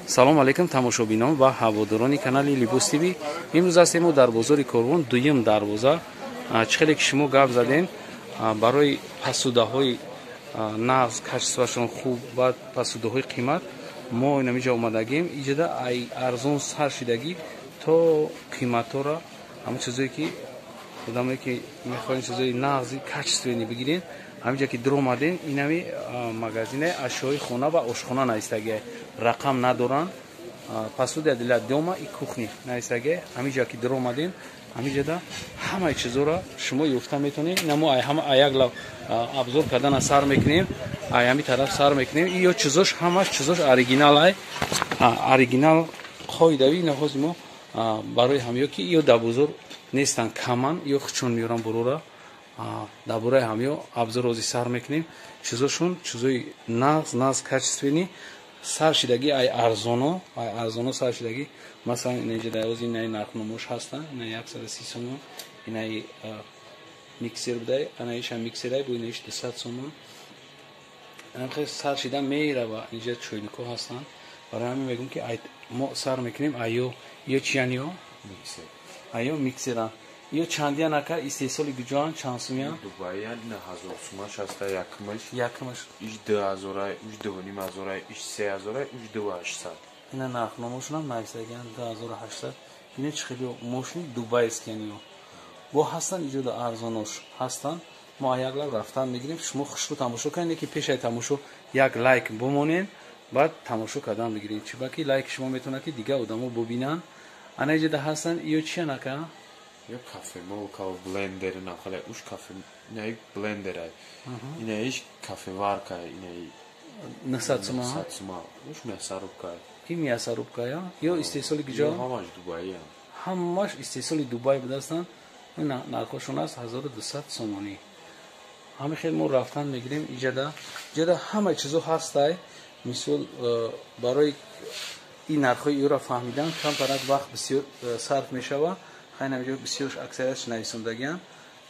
салом алейкум тамошобинон ва ҳаводорони канали Libos TV. имрӯз ҳастем мо дар бозори Корвон дуюм дарвоза. чӣ хеле ки шумо гап задем барои пасудаҳои нағз качествашон хуб ва пасудаҳои қимат мо инамиҷа омадагем иҷода ай арзон сар шидагӣ то қиматҳоро ҳама чизое ки одамое ки мехоҳем чизои нағзи качествени бигирен ҳамиҷа ки дур омадем инами магазине ашёи хона ва ошхона наистагия рақам надоранд пасуда для дома и кухни наистагия ҳамиҷа ки дур омадем ҳамиҷада ҳамаи чизоро шумо ёфта метонед намо як лав абзор кардана сар мекунем ҳами тараф сар мекунем ё чизош ҳамаш чизош оригинал оригинал қоидави наҳози мо барои ҳамё ки ё дар бозор нестан каман ё хучон меёран бурора дар бораи ҳамё абзор ҳозир сар мекунем чизошон чизои нағз качествени сар шидагӣ ай арзоно сар шидагӣ масалан инҷа ҳозир инаи нархномош ҳастанд ина 130 сомон инаи миксер будай анаишам миксерай бо инаиш 200 сомон анхе сар шида меирава инҷа чойнико ҳастанд барои ҳамин мегӯм ки мо сар мекунем ё чиян ё миксера ё чандиян ака истеҳсоли гуҷоан чанд сумян дубайян ина 1000 сумаш аста якмаш иш 2000 иш 2500 иш 3000 иш 2800 ина нархномошонам наисагиян 2800 ина чӣ хеле мошини дубайскияниё бо ҳастан иҷода арзонош ҳастанд мо як лав рафтан мегирем шумо хушрӯ тамошо канед ки пешаи тамошо як лайк бумонен баъд тамошо кардан бигиред чӯбаки лайки шумо метавонад ки дигар одамо бубинанд ана иҷода ҳастанд ё чиян ака ё кафе молка блендер нахале уш кафе инаи блендерай инаиш кафеварка инаи 900 сума уш мясорубка ки мясорубкая ё истеҳсоли гуҷо ҳамаш дубайя ҳамаш истеҳсоли дубай будастанд нархошон аст 1200 сомонӣ ҳами хел мо рафтан мегирем иҷода ҳамаи чизо ҳастай мисол барои ин нархҳои ӯро фаҳмидан камтарак вақт бисёр сарф мешава хайнамиҷо бисёр аксариятш нависондагиян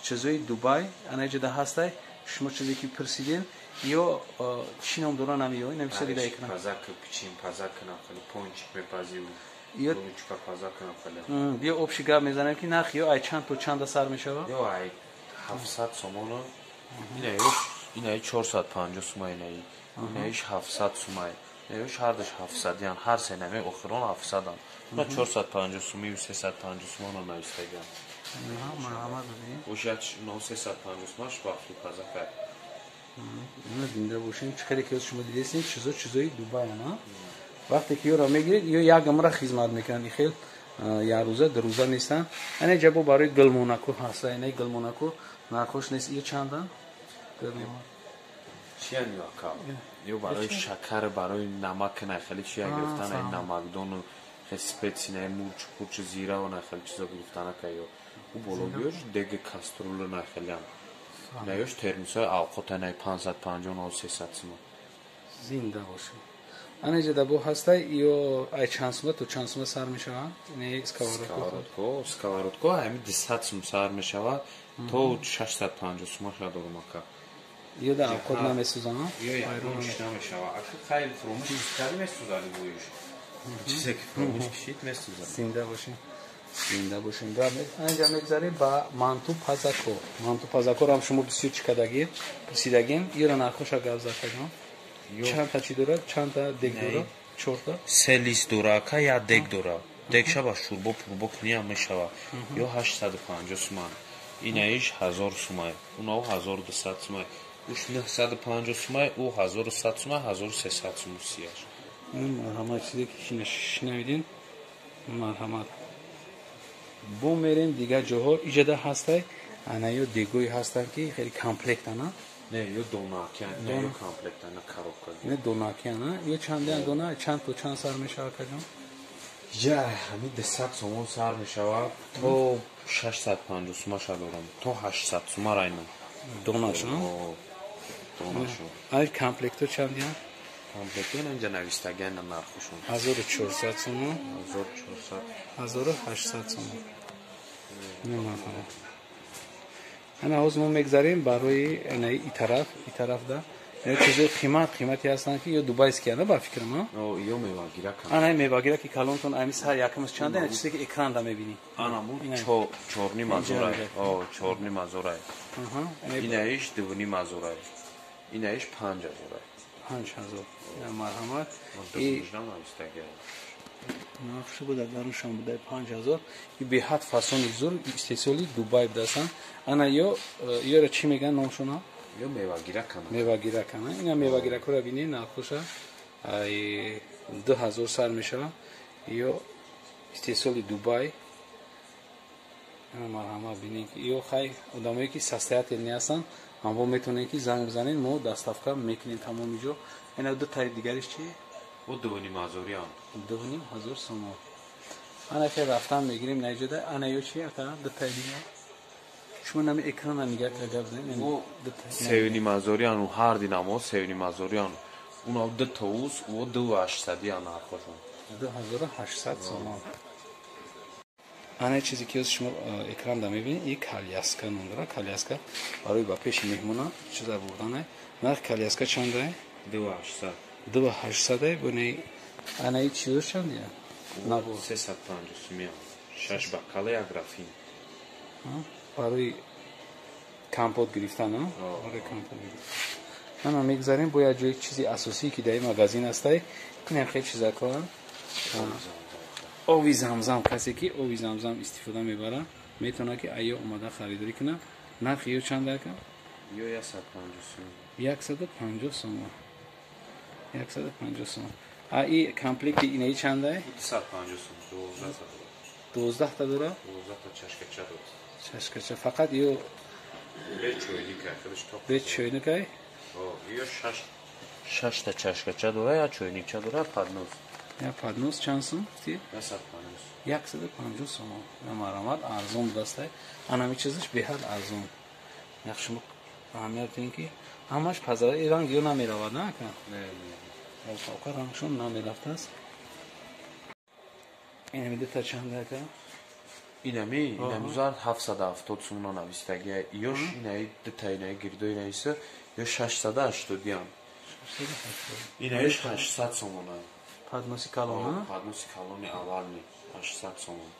чизои дубай ана иҷода ҳастай шумо чизе ки пурсиден ё чӣ ном доран ҳамиё намисоли дайкна пазака пичин пазака нахали пончик мепазию ё ручка пазака нахали ё обши гап мезанем ки нарх ё ай чанд то чанда сар мешава ё ай 700 сомона инаи 450 сума инаиш 700 сумай инаиш ҳардаш 700 ян ҳар се наме охирон 700 ан на 450 суми 350 сумона навистаган ушач 350 сумаш вақти пазака ина динда бошем чӣ хеле ки шумо дидесин чизои дубай ана вақте ки ёро мегиред ё як амра хизмат мекунанд и хел як рӯза ду рӯза нестанд ана ҷабо барои гулмонаку ҳаста инаи гулмонаку нархош нест ё чанда чиян ё ака ё барои шакар барои намак нахали чия гирифтан ай намакдону специяи мурч пурч зира ва нахали чизо гирифтан ака ё у бологиёш деги каструла нахалиам наёш термосой авқотанай 550 300 сума зинда бошем ана иҷода бо ҳастай ё ай чанд сума то чанд сума сар мешавад инаи сковородко ҳами 200 сум сар мешавад то 650 сума шадорум ака ё да авқот намесӯзанд ё якмош намешавад ака хайли фромӯш истари месӯзади боюш чизе ки фромӯш кишид месӯзад зинда бошем анҷа мегзарем ба манту пазакоро ҳам шумо бисёр чӣ кардагем пурсидагем ёро нархоша гап задтагам чандта чӣ дорад чандта дег дорад 4та се лист дора ака як дег дора дегша ба шурбо пурбо куниам мешавад ё 850 суман инаиш 1000 сумай унав 1200 сумай уш 950 сумай у 1100 сумай 1300 сум сияш марҳамат чизе ки шинавидин марҳамат бо мерем дигар ҷоҳо иҷода ҳастай ана ё дегои ҳастанд ки хеле комплектана не ё донакиан не ё комплектана коробка не донакиана ё чандян дона чанд то чанд сар мешавад каҷон я ҳами 200 сомон сар мешавад то 650 сума шадорам то 800 сума райна донашу ай комплекто чандян комплектен инҷа навистаган нархошон 1400 сума 1800 сума ана ҳозир мо мегзарем барои и тараф да ё чизе қимати ҳастанд ки ё дубайскияна ба фикрам ё мевагирак анай мевагираки калонтон амис ҳар якамас чанда чизе ки экранда мебинӣ анаму чорни мазурай чорни мазурай инаиш дувни мазурай инаиш 5000 5000 марҳамат нафши буда дарушам буда 5000 и беҳад фасони зур истеҳсоли Дубай будасан ана ёра чӣ меган номшона ё мевагиракана мевагиракана ина мевагиракора бинӣ нархуша 2000 сар мешава ё истеҳсоли Дубай ана марҳамат бинӣ ё хай одамое ки состоятельни ҳастанд аммо метавонем ки занг бизанем мо доставка мекунем тамоми ҷо ина ду таи дигариш чи о дувни мазуриан 2500 сомон ана ки рафтан мегирем наҷода ана ё чи ата ду таи дигар шумо нами экрана нигар карда бизанем севни мазуриан ҳар динамо севни мазуриан уна ду таус о 2800 ян нархошон 2800 сомон ана чизе ки шумо экранда мебинед и кальяска ном дора кальяска барои ба пеши меҳмона чиза бурдане нарх кальяска чанда 2800 2800 буни ана и чизо чанда набу 350 сумия 6 бакала як рафин барои компот гирифтан барои компот гирифтан ана мегзарем бо як ҷои чизи асосие ки дар ин магазин астай инам хеле чизакон оби замзам касе ки оби замзам истифода мебарад метавона ки айё омада харидорӣ кунад нархи ё чанда ка ё 150 сомон 150 сомон а и комплекти инаи чанда 250 сомон 12 та дора 12 та чашкача дор чашкача фақат ё бе чойникай ё 6 та чашкача дора я чойникча дора паднос я паднос чанд сум ти 150 сомон марҳамат арзон будастай анами чизаш беҳад арзон як шумо аҳамият дидем ки ҳамаш пазараи ранг ё намеравад на ака ока рангшон намерафтааст инами дута чанда ака инами зар 770 сомон навистагия ёш инаи дута инаи гирдо инаиса ё 680 ян инаиш 800 сомон падноси калона падноси калони аввални 800 сомон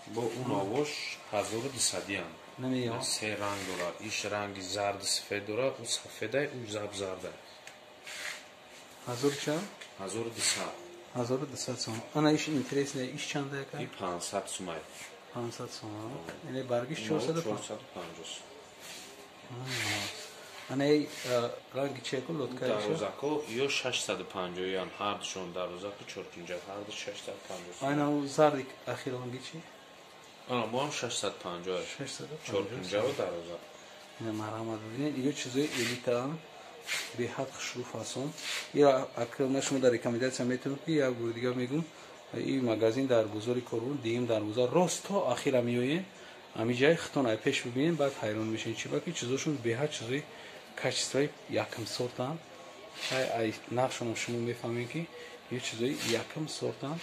бо он овош 1200 ян се ранг дора иш ранги зарди сафед дора у сафедай у забзардай 1200 сомон ана иш интересне иш чанда яка и 500 сомон 500 сомон ин баргиш 450 ана ранги чеку лотка дарозако ё 650 ян ҳардушон дарозако 450 ҳарду 650 ана зарди ахиронги чи ана мо ҳам 650 450 дароза ина марҳамат бибинед ё чизои элита беҳад хушрӯ фасон ё акна шумо дар рекомендатсия метавонед ки як бори дигар мегӯм ин магазин дар бозори Корбон дуюм дар бозор рост то ахира меоем ҳамин ҷай хитон ай пеш бибинем баъд ҳайрон мешавед чӣ баки чизошон беҳад чизои качествои якм сортанд ай нархшонам шумо мефаҳмед ки ё чизои якм сортанд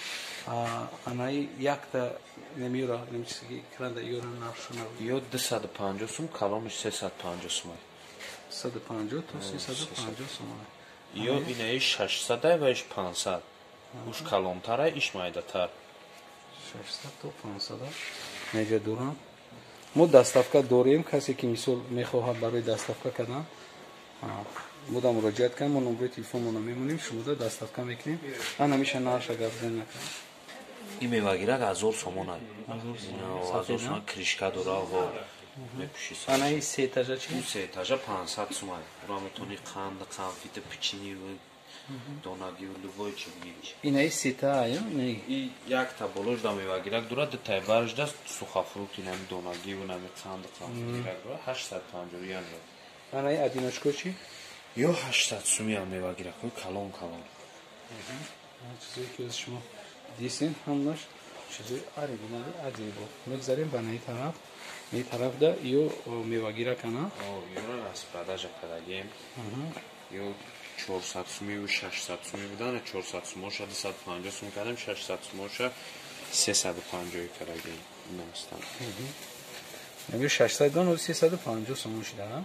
анаи якта немиёра немчиски кранда ёра нархшона ё 250 сум калониш 350 сум 150 то 350 сум ё инаи 600 ва иш 500 уш калонтара иш майдатар 600 то 500 неҷа дурам мо доставка дорем касе ки мисол мехоҳад барои доставка кардан бода муроҷиат кунем мо номбари телефонмона мемонем шумода доставка мекунем ана меша наша гап зен накунем ин мевагирак 1000 сомон ай 1000 сомон кришка дора ва мепуши ана ин се этажа чи се этажа 500 сом ай ро метони қанд қанфита пичини донаги любой чи бигириш ина ин сета ая не и як та болош да мевагирак дора да тай барш да сухафрут ина донаги ва нами қанд қанфита дора 850 ян ана ин одиночко чи ё 800 сом ян мевагирак калон чизои ки шумо дисин ҳамаш чизои оригинали аҷибо мегзарем ба наи тараф да ё мевагирак ана ёра распродажа кардагем ё 400 суми ва 600 суми будана 400 сумоша 250 сум кардем 600 сумоша 350 кардагем намастан ё 600 дон 350 сум шуда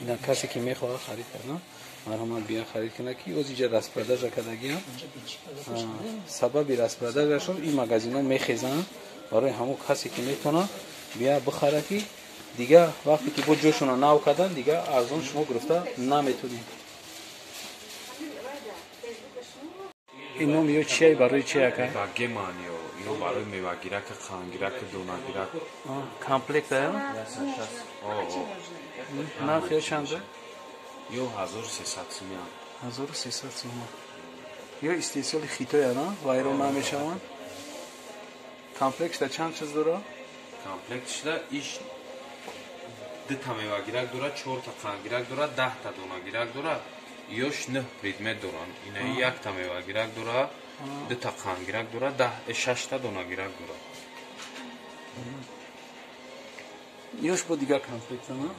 اینا کسی که میخواد خرید کنه مرحمت بیان خرید کنه که از اینجا رسپرداژ کردگی هم سبب رسپرداژ شد این مغازینا میخیزن برای همون کسی که میتونه بیا بخره که دیگه وقتی که با جوشون رو ناو کردن دیگه ارزان شما گرفته نمیتونید. این نوم یه چیه برای چیه که؟ باگه مانیو اینو برای میوه‌گیرک خانگیرک دونگیرک کامپلکت आहे ना نرخ چنده؟ یو 1300 میان 1300 تومان یا استیصال خیتای نه وایرون نمیشون کامپلکس ده چند چیز داره؟ کامپلکس ده ایش ده تا میوه‌گیرک داره 4 تا خانگیرک داره 10 تا دونگیرک داره یوش نه پریدمت دارن اینه یک تا میوه‌گیرک داره 2 تا خانگیرک داره 6 تا دونگیرک داره یوش با دیگه کامپلکس نه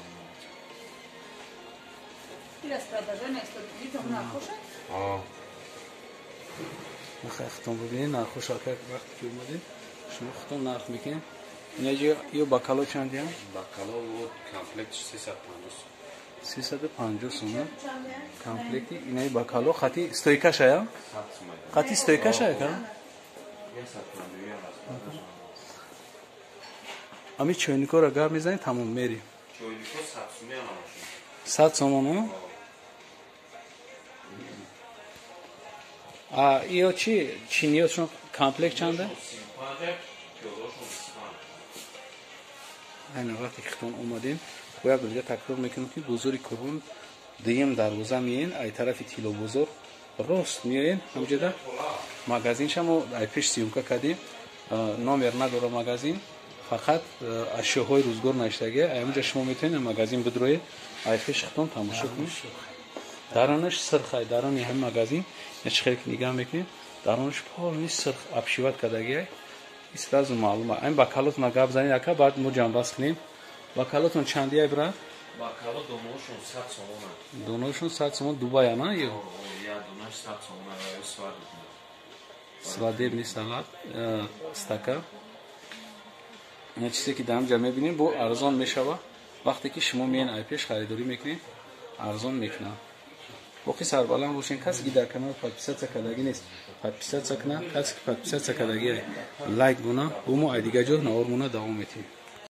خختم ببینید نرخوش آکر وقتی که اومدید شما ختم نرخ میکنید اینجا یه باکالو چندی هم؟ باکالو و کامپلکس 350 سومه کامپلکتی اینه باکالو خطی ستویکاش هیا؟ خطی ستویکاش هیا که؟ امی چوینیکو را گر میزنید تمام میری چوینیکو 100 سومه هم 100 سومه ایو چی؟ چینیوشون کامپلکس چنده؟ این وقتی که خودتون اومدین باید دیگه تکرار میکنم که بزرگ کرون دیم دروازه میین ای طرف تیلو بزرگ راست میین همجدا مغازین شما ای پیش سیومکا کردیم نامر نداره مغازین فقط اشیاءهای روزگار نشدگی اینجا شما میتونید مغازین بدروید ای پیش خودتون تماشا کنید درونش سرخای درون هم مغازین هیچ خیلی نگاه میکنید درونش پول نیست سرخ ابشیوت کردگی است راز معلومه این باکالوت نگاه بزنید اکا بعد مو جنباز کنیم باکالوتون چندیه برا باکالو دونوشون 100 سومه دونوشون 100 سومه دوبای نه یا یا دونش 100 سومه سواد سوادی نیست سلات استاکا این چیزی که دام جمع ببینید بو ارزان میشوه وقتی که شما میان ای پیش خریداری میکنید ارزان میکنه وقتی سربالان باشین کسی که در کانال پادپیسات کردگی نیست پادپیسات کنه کسی که پادپیسات کردگی لایک گونه بومو ای دیگه جور نور مونه دوام میتیم